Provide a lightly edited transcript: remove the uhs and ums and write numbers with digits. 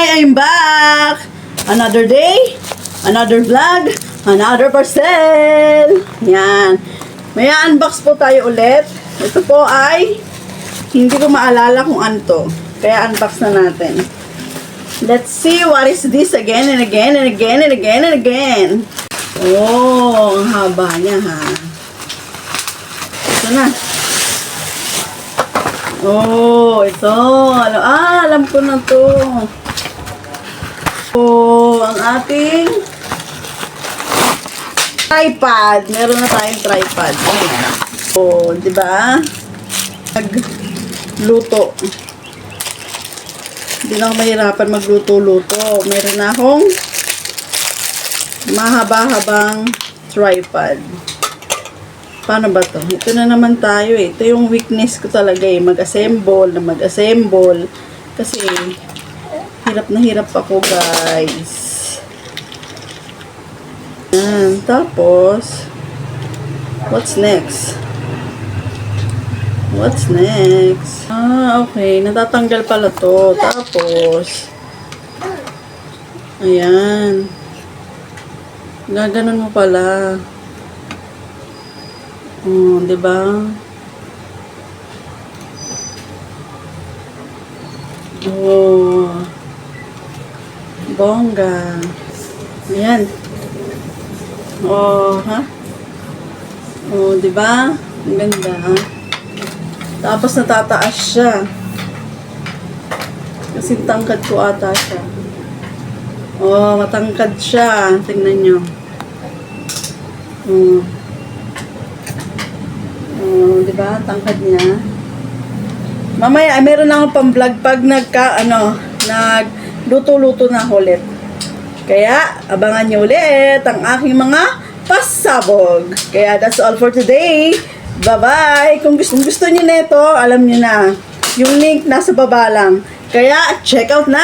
Hi! I'm back! Another day, another vlog, another parcel! Yan. May unbox po tayo ulit. Ito po ay hindi ko maalala kung ano to. Kaya unbox na natin. Let's see what is this again and again and again and again and again. Oh, ang haba niya ha. Ito na. Oh, ito. Alam ko na to. Oh, ang ating tripod. Meron na tayong tripod. Oh, di ba? Nagluto. Hindi na ako mahirapan magluto-luto. Meron na akong mahaba-habang tripod. Paano ba to? Ito na naman tayo eh. Ito yung weakness ko talaga eh. Mag-assemble. Kasi hirap na hirap ako guys. Yan. Tapos what's next? Okay. Natatanggal pala to. Tapos ayan. Gaganon mo pala. Oh, 'di ba? Oh. Bongga. Ayan. Oh, ha? Oh, 'di ba? Ang ganda. Tapos natataas siya. Kasi tangkad ko ata siya. Oh, matangkad siya. Tingnan niyo. Oh. Oh, 'di ba? Tangkad niya. Mamaya ay meron na akong pang-vlog pag nagluto-luto na ulit. Kaya abangan niyo ulit ang aking mga pasabog. Kaya that's all for today. Bye-bye. Kung gusto niyo nito, alam niyo na. Yung link nasa baba lang. Kaya check out na.